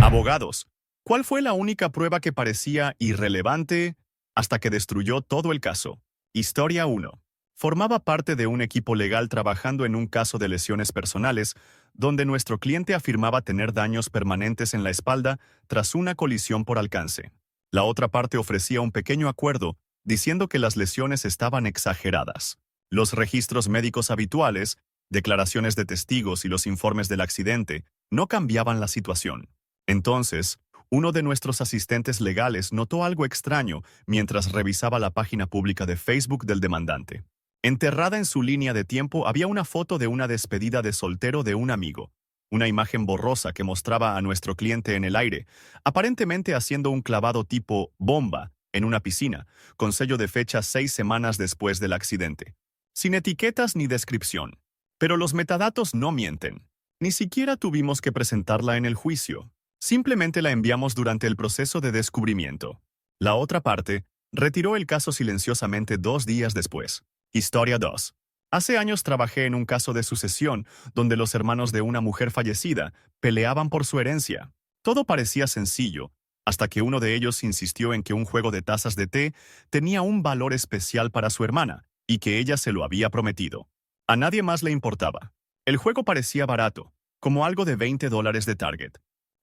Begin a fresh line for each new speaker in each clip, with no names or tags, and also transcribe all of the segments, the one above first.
Abogados. ¿Cuál fue la única prueba que parecía irrelevante hasta que destruyó todo el caso? Historia 1. Formaba parte de un equipo legal trabajando en un caso de lesiones personales, donde nuestro cliente afirmaba tener daños permanentes en la espalda tras una colisión por alcance. La otra parte ofrecía un pequeño acuerdo, diciendo que las lesiones estaban exageradas. Los registros médicos habituales, declaraciones de testigos y los informes del accidente no cambiaban la situación. Entonces, uno de nuestros asistentes legales notó algo extraño mientras revisaba la página pública de Facebook del demandante. Enterrada en su línea de tiempo había una foto de una despedida de soltero de un amigo, una imagen borrosa que mostraba a nuestro cliente en el aire, aparentemente haciendo un clavado tipo bomba en una piscina, con sello de fecha 6 semanas después del accidente. Sin etiquetas ni descripción. Pero los metadatos no mienten. Ni siquiera tuvimos que presentarla en el juicio. Simplemente la enviamos durante el proceso de descubrimiento. La otra parte retiró el caso silenciosamente 2 días después. Historia 2. Hace años trabajé en un caso de sucesión donde los hermanos de una mujer fallecida peleaban por su herencia. Todo parecía sencillo, hasta que uno de ellos insistió en que un juego de tazas de té tenía un valor especial para su hermana y que ella se lo había prometido. A nadie más le importaba. El juego parecía barato, como algo de $20 de Target.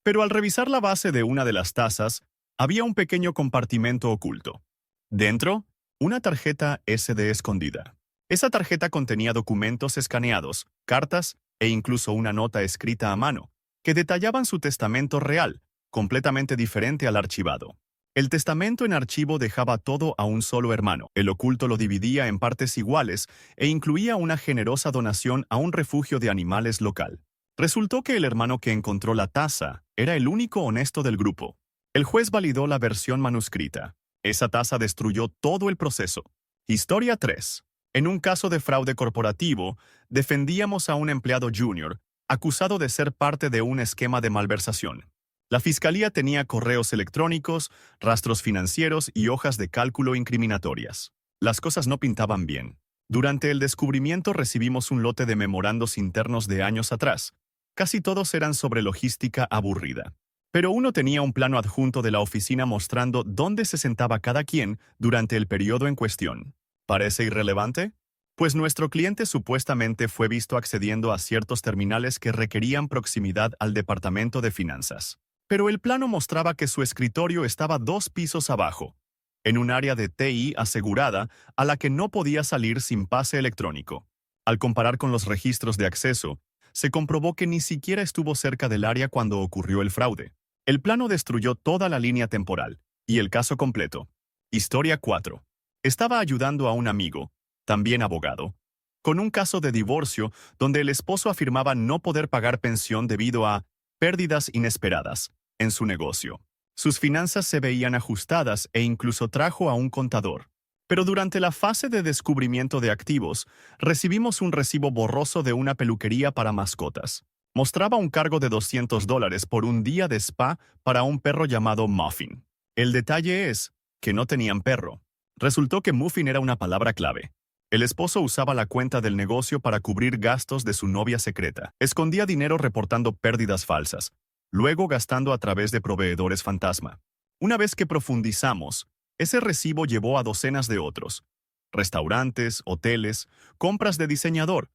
Pero al revisar la base de una de las tazas, había un pequeño compartimento oculto. Dentro, una tarjeta SD escondida. Esa tarjeta contenía documentos escaneados, cartas e incluso una nota escrita a mano, que detallaban su testamento real, completamente diferente al archivado. El testamento en archivo dejaba todo a un solo hermano. El oculto lo dividía en partes iguales e incluía una generosa donación a un refugio de animales local. Resultó que el hermano que encontró la taza era el único honesto del grupo. El juez validó la versión manuscrita. Esa taza destruyó todo el proceso. Historia 3. En un caso de fraude corporativo, defendíamos a un empleado junior, acusado de ser parte de un esquema de malversación. La fiscalía tenía correos electrónicos, rastros financieros y hojas de cálculo incriminatorias. Las cosas no pintaban bien. Durante el descubrimiento recibimos un lote de memorandos internos de años atrás. Casi todos eran sobre logística aburrida. Pero uno tenía un plano adjunto de la oficina mostrando dónde se sentaba cada quien durante el periodo en cuestión. ¿Parece irrelevante? Pues nuestro cliente supuestamente fue visto accediendo a ciertos terminales que requerían proximidad al departamento de finanzas. Pero el plano mostraba que su escritorio estaba 2 pisos abajo, en un área de TI asegurada a la que no podía salir sin pase electrónico. Al comparar con los registros de acceso, se comprobó que ni siquiera estuvo cerca del área cuando ocurrió el fraude. El plano destruyó toda la línea temporal, y el caso completo. Historia 4. Estaba ayudando a un amigo, también abogado, con un caso de divorcio donde el esposo afirmaba no poder pagar pensión debido a pérdidas inesperadas en su negocio. Sus finanzas se veían ajustadas e incluso trajo a un contador. Pero durante la fase de descubrimiento de activos, recibimos un recibo borroso de una peluquería para mascotas. Mostraba un cargo de $200 por un día de spa para un perro llamado Muffin. El detalle es que no tenían perro. Resultó que Muffin era una palabra clave. El esposo usaba la cuenta del negocio para cubrir gastos de su novia secreta. Escondía dinero reportando pérdidas falsas, luego gastando a través de proveedores fantasma. Una vez que profundizamos, ese recibo llevó a docenas de otros. Restaurantes, hoteles, compras de diseñador,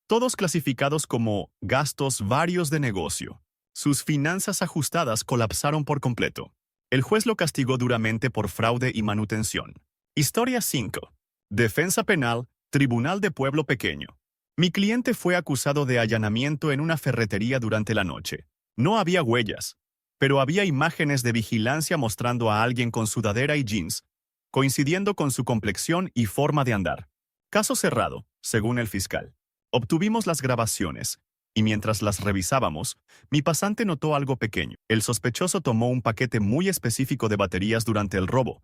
todos clasificados como gastos varios de negocio. Sus finanzas ajustadas colapsaron por completo. El juez lo castigó duramente por fraude y manutención. Historia 5. Defensa penal, Tribunal de Pueblo Pequeño. Mi cliente fue acusado de allanamiento en una ferretería durante la noche. No había huellas, pero había imágenes de vigilancia mostrando a alguien con sudadera y jeans, coincidiendo con su complexión y forma de andar. Caso cerrado, según el fiscal. Obtuvimos las grabaciones, y mientras las revisábamos, mi pasante notó algo pequeño. El sospechoso tomó un paquete muy específico de baterías durante el robo,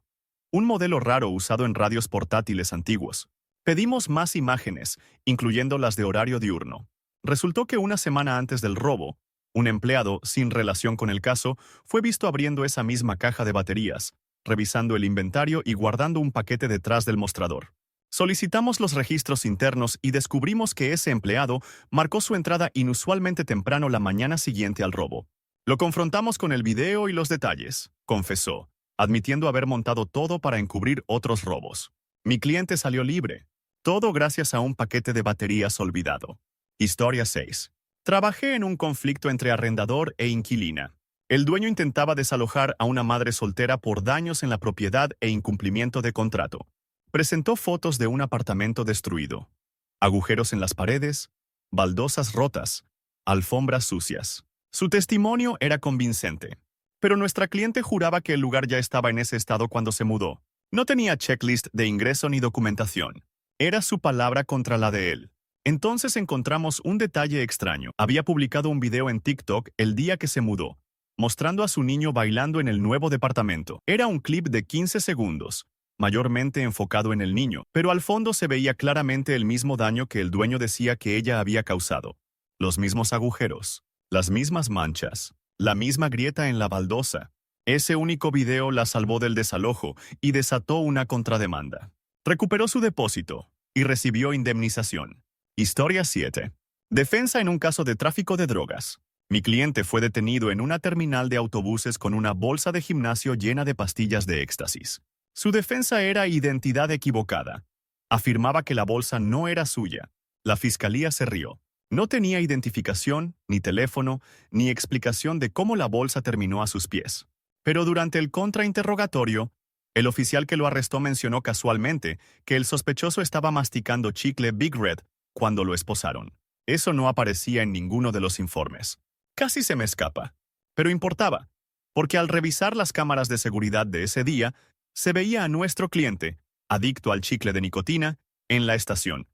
un modelo raro usado en radios portátiles antiguos. Pedimos más imágenes, incluyendo las de horario diurno. Resultó que una semana antes del robo, un empleado, sin relación con el caso, fue visto abriendo esa misma caja de baterías, revisando el inventario y guardando un paquete detrás del mostrador. Solicitamos los registros internos y descubrimos que ese empleado marcó su entrada inusualmente temprano la mañana siguiente al robo. Lo confrontamos con el video y los detalles, confesó, admitiendo haber montado todo para encubrir otros robos. Mi cliente salió libre. Todo gracias a un paquete de baterías olvidado. Historia 6. Trabajé en un conflicto entre arrendador e inquilina. El dueño intentaba desalojar a una madre soltera por daños en la propiedad e incumplimiento de contrato. Presentó fotos de un apartamento destruido, agujeros en las paredes, baldosas rotas, alfombras sucias. Su testimonio era convincente, pero nuestra cliente juraba que el lugar ya estaba en ese estado cuando se mudó. No tenía checklist de ingreso ni documentación. Era su palabra contra la de él. Entonces encontramos un detalle extraño. Había publicado un video en TikTok el día que se mudó, mostrando a su niño bailando en el nuevo departamento. Era un clip de 15 segundos, mayormente enfocado en el niño, pero al fondo se veía claramente el mismo daño que el dueño decía que ella había causado. Los mismos agujeros, las mismas manchas, la misma grieta en la baldosa. Ese único video la salvó del desalojo y desató una contrademanda. Recuperó su depósito y recibió indemnización. Historia 7. Defensa en un caso de tráfico de drogas. Mi cliente fue detenido en una terminal de autobuses con una bolsa de gimnasio llena de pastillas de éxtasis. Su defensa era identidad equivocada. Afirmaba que la bolsa no era suya. La fiscalía se rió. No tenía identificación, ni teléfono, ni explicación de cómo la bolsa terminó a sus pies. Pero durante el contrainterrogatorio, el oficial que lo arrestó mencionó casualmente que el sospechoso estaba masticando chicle Big Red cuando lo esposaron. Eso no aparecía en ninguno de los informes. Casi se me escapa. Pero importaba, porque al revisar las cámaras de seguridad de ese día, se veía a nuestro cliente, adicto al chicle de nicotina, en la estación,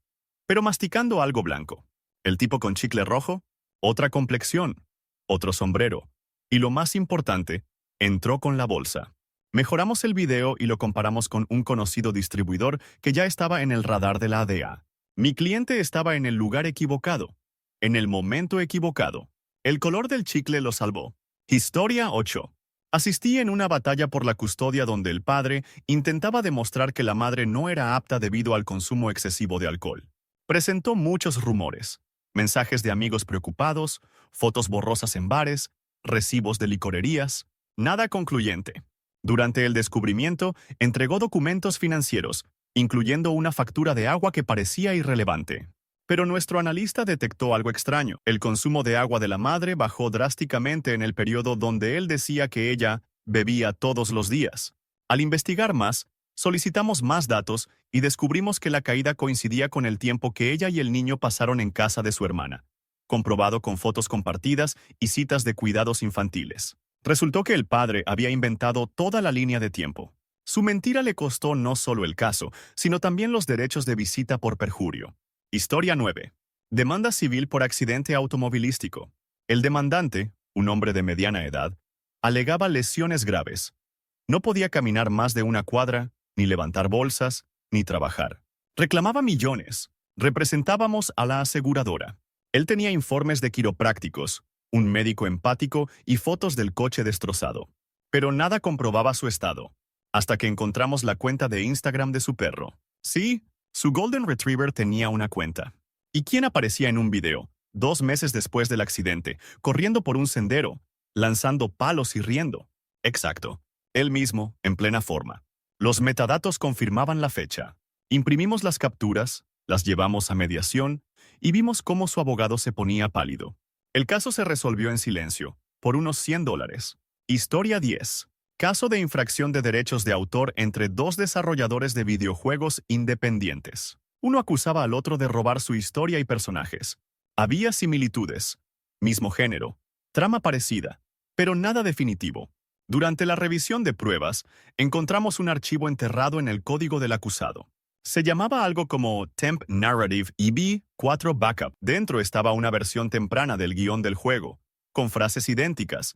pero masticando algo blanco. El tipo con chicle rojo, otra complexión, otro sombrero, y lo más importante, entró con la bolsa. Mejoramos el video y lo comparamos con un conocido distribuidor que ya estaba en el radar de la DEA. Mi cliente estaba en el lugar equivocado, en el momento equivocado. El color del chicle lo salvó. Historia 8. Asistí en una batalla por la custodia donde el padre intentaba demostrar que la madre no era apta debido al consumo excesivo de alcohol. Presentó muchos rumores, mensajes de amigos preocupados, fotos borrosas en bares, recibos de licorerías, nada concluyente. Durante el descubrimiento, entregó documentos financieros, incluyendo una factura de agua que parecía irrelevante. Pero nuestro analista detectó algo extraño. El consumo de agua de la madre bajó drásticamente en el periodo donde él decía que ella bebía todos los días. Al investigar más, solicitamos más datos y descubrimos que la caída coincidía con el tiempo que ella y el niño pasaron en casa de su hermana, comprobado con fotos compartidas y citas de cuidados infantiles. Resultó que el padre había inventado toda la línea de tiempo. Su mentira le costó no solo el caso, sino también los derechos de visita por perjurio. Historia 9. Demanda civil por accidente automovilístico. El demandante, un hombre de mediana edad, alegaba lesiones graves. No podía caminar más de una cuadra, ni levantar bolsas, ni trabajar. Reclamaba millones. Representábamos a la aseguradora. Él tenía informes de quiroprácticos, un médico empático y fotos del coche destrozado. Pero nada comprobaba su estado, hasta que encontramos la cuenta de Instagram de su perro. Sí, su Golden Retriever tenía una cuenta. ¿Y quién aparecía en un video, 2 meses después del accidente, corriendo por un sendero, lanzando palos y riendo? Exacto, él mismo, en plena forma. Los metadatos confirmaban la fecha. Imprimimos las capturas, las llevamos a mediación y vimos cómo su abogado se ponía pálido. El caso se resolvió en silencio, por unos $100. Historia 10. Caso de infracción de derechos de autor entre 2 desarrolladores de videojuegos independientes. Uno acusaba al otro de robar su historia y personajes. Había similitudes, mismo género, trama parecida, pero nada definitivo. Durante la revisión de pruebas, encontramos un archivo enterrado en el código del acusado. Se llamaba algo como Temp Narrative EB4 Backup. Dentro estaba una versión temprana del guión del juego, con frases idénticas,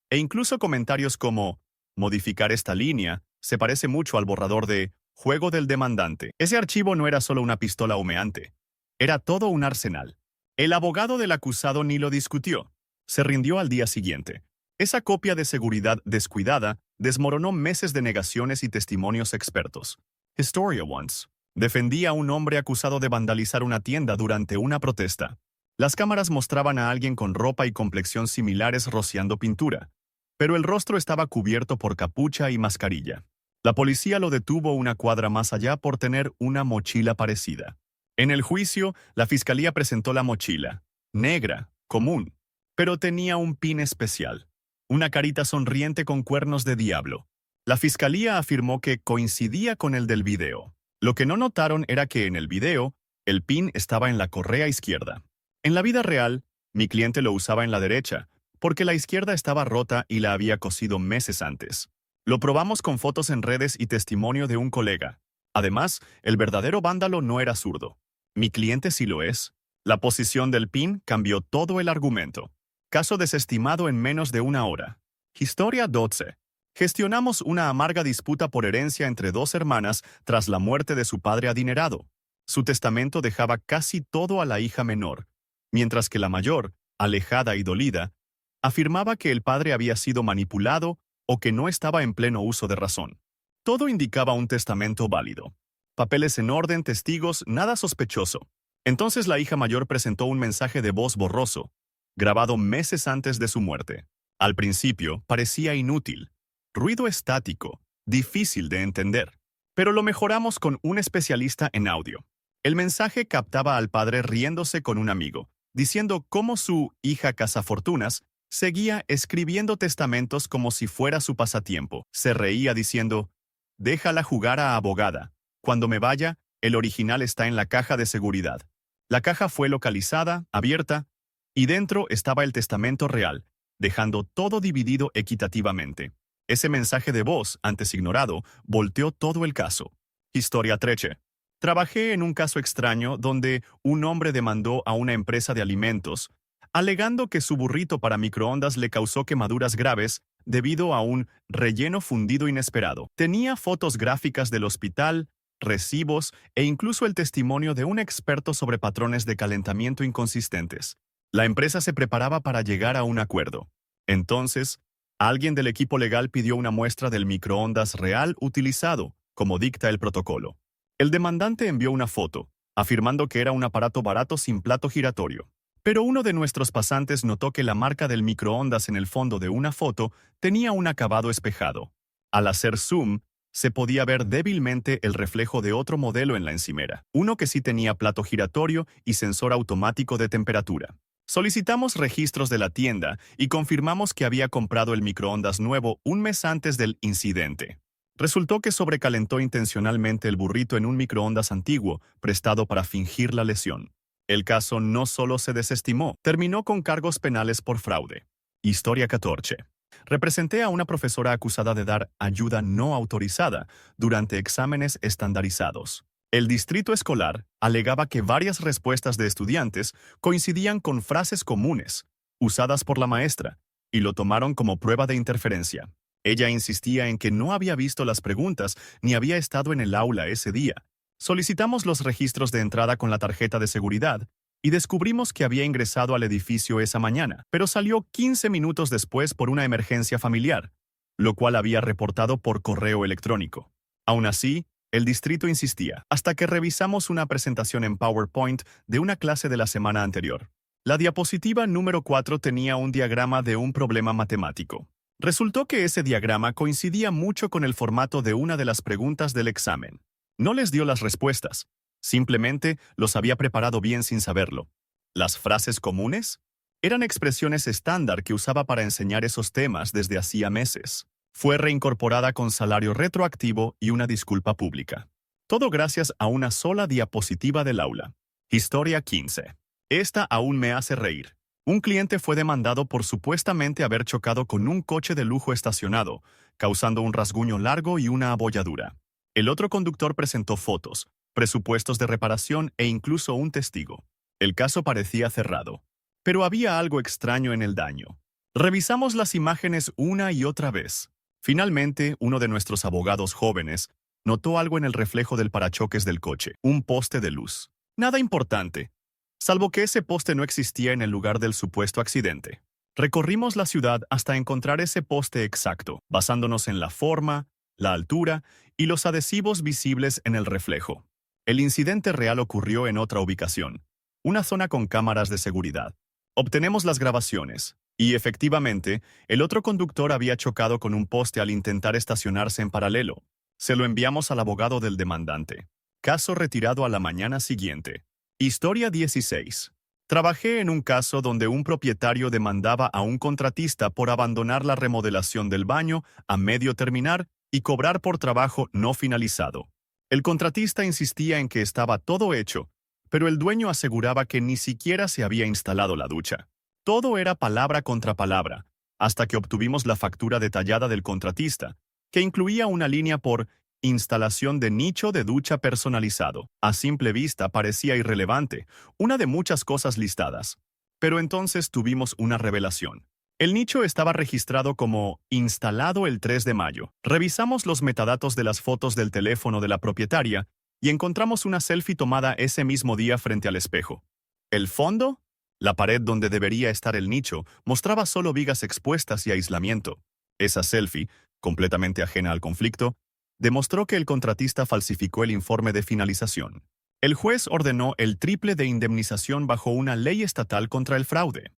e incluso comentarios como modificar esta línea se parece mucho al borrador de Juego del demandante. Ese archivo no era solo una pistola humeante, era todo un arsenal. El abogado del acusado ni lo discutió. Se rindió al día siguiente. Esa copia de seguridad descuidada desmoronó meses de negaciones y testimonios expertos. Historia Once defendía a un hombre acusado de vandalizar una tienda durante una protesta. Las cámaras mostraban a alguien con ropa y complexión similares rociando pintura, pero el rostro estaba cubierto por capucha y mascarilla. La policía lo detuvo una cuadra más allá por tener una mochila parecida. En el juicio, la fiscalía presentó la mochila, negra, común, pero tenía un pin especial, una carita sonriente con cuernos de diablo. La fiscalía afirmó que coincidía con el del video. Lo que no notaron era que en el video, el pin estaba en la correa izquierda. En la vida real, mi cliente lo usaba en la derecha, porque la izquierda estaba rota y la había cosido meses antes. Lo probamos con fotos en redes y testimonio de un colega. Además, el verdadero vándalo no era zurdo. Mi cliente sí lo es. La posición del pin cambió todo el argumento. Caso desestimado en menos de una hora. Historia 12. Gestionamos una amarga disputa por herencia entre dos hermanas tras la muerte de su padre adinerado. Su testamento dejaba casi todo a la hija menor, mientras que la mayor, alejada y dolida, afirmaba que el padre había sido manipulado o que no estaba en pleno uso de razón. Todo indicaba un testamento válido. Papeles en orden, testigos, nada sospechoso. Entonces la hija mayor presentó un mensaje de voz borroso, grabado meses antes de su muerte. Al principio parecía inútil, ruido estático, difícil de entender. Pero lo mejoramos con un especialista en audio. El mensaje captaba al padre riéndose con un amigo, diciendo cómo su hija cazafortunas seguía escribiendo testamentos como si fuera su pasatiempo. Se reía diciendo, «Déjala jugar a abogada. Cuando me vaya, el original está en la caja de seguridad». La caja fue localizada, abierta, y dentro estaba el testamento real, dejando todo dividido equitativamente. Ese mensaje de voz, antes ignorado, volteó todo el caso. Historia 13. Trabajé en un caso extraño donde un hombre demandó a una empresa de alimentos, alegando que su burrito para microondas le causó quemaduras graves debido a un relleno fundido inesperado. Tenía fotos gráficas del hospital, recibos e incluso el testimonio de un experto sobre patrones de calentamiento inconsistentes. La empresa se preparaba para llegar a un acuerdo. Entonces, alguien del equipo legal pidió una muestra del microondas real utilizado, como dicta el protocolo. El demandante envió una foto, afirmando que era un aparato barato sin plato giratorio. Pero uno de nuestros pasantes notó que la marca del microondas en el fondo de una foto tenía un acabado espejado. Al hacer zoom, se podía ver débilmente el reflejo de otro modelo en la encimera, uno que sí tenía plato giratorio y sensor automático de temperatura. Solicitamos registros de la tienda y confirmamos que había comprado el microondas nuevo un mes antes del incidente. Resultó que sobrecalentó intencionalmente el burrito en un microondas antiguo, prestado para fingir la lesión. El caso no solo se desestimó, terminó con cargos penales por fraude. Historia 14. Representé a una profesora acusada de dar ayuda no autorizada durante exámenes estandarizados. El distrito escolar alegaba que varias respuestas de estudiantes coincidían con frases comunes, usadas por la maestra, y lo tomaron como prueba de interferencia. Ella insistía en que no había visto las preguntas ni había estado en el aula ese día. Solicitamos los registros de entrada con la tarjeta de seguridad y descubrimos que había ingresado al edificio esa mañana, pero salió 15 minutos después por una emergencia familiar, lo cual había reportado por correo electrónico. Aún así, el distrito insistía, hasta que revisamos una presentación en PowerPoint de una clase de la semana anterior. La diapositiva número 4 tenía un diagrama de un problema matemático. Resultó que ese diagrama coincidía mucho con el formato de una de las preguntas del examen. No les dio las respuestas, simplemente los había preparado bien sin saberlo. ¿Las frases comunes? Eran expresiones estándar que usaba para enseñar esos temas desde hacía meses. Fue reincorporada con salario retroactivo y una disculpa pública. Todo gracias a una sola diapositiva del aula. Historia 15. Esta aún me hace reír. Un cliente fue demandado por supuestamente haber chocado con un coche de lujo estacionado, causando un rasguño largo y una abolladura. El otro conductor presentó fotos, presupuestos de reparación e incluso un testigo. El caso parecía cerrado. Pero había algo extraño en el daño. Revisamos las imágenes una y otra vez. Finalmente, uno de nuestros abogados jóvenes notó algo en el reflejo del parachoques del coche, un poste de luz. Nada importante, salvo que ese poste no existía en el lugar del supuesto accidente. Recorrimos la ciudad hasta encontrar ese poste exacto, basándonos en la forma, la altura y los adhesivos visibles en el reflejo. El incidente real ocurrió en otra ubicación, una zona con cámaras de seguridad. Obtenemos las grabaciones, y efectivamente, el otro conductor había chocado con un poste al intentar estacionarse en paralelo. Se lo enviamos al abogado del demandante. Caso retirado a la mañana siguiente. Historia 16. Trabajé en un caso donde un propietario demandaba a un contratista por abandonar la remodelación del baño a medio terminar y cobrar por trabajo no finalizado. El contratista insistía en que estaba todo hecho, pero el dueño aseguraba que ni siquiera se había instalado la ducha. Todo era palabra contra palabra, hasta que obtuvimos la factura detallada del contratista, que incluía una línea por instalación de nicho de ducha personalizado. A simple vista parecía irrelevante, una de muchas cosas listadas. Pero entonces tuvimos una revelación. El nicho estaba registrado como instalado el 3 de mayo. Revisamos los metadatos de las fotos del teléfono de la propietaria y encontramos una selfie tomada ese mismo día frente al espejo. ¿El fondo? La pared donde debería estar el nicho mostraba solo vigas expuestas y aislamiento. Esa selfie, completamente ajena al conflicto, demostró que el contratista falsificó el informe de finalización. El juez ordenó el triple de indemnización bajo una ley estatal contra el fraude.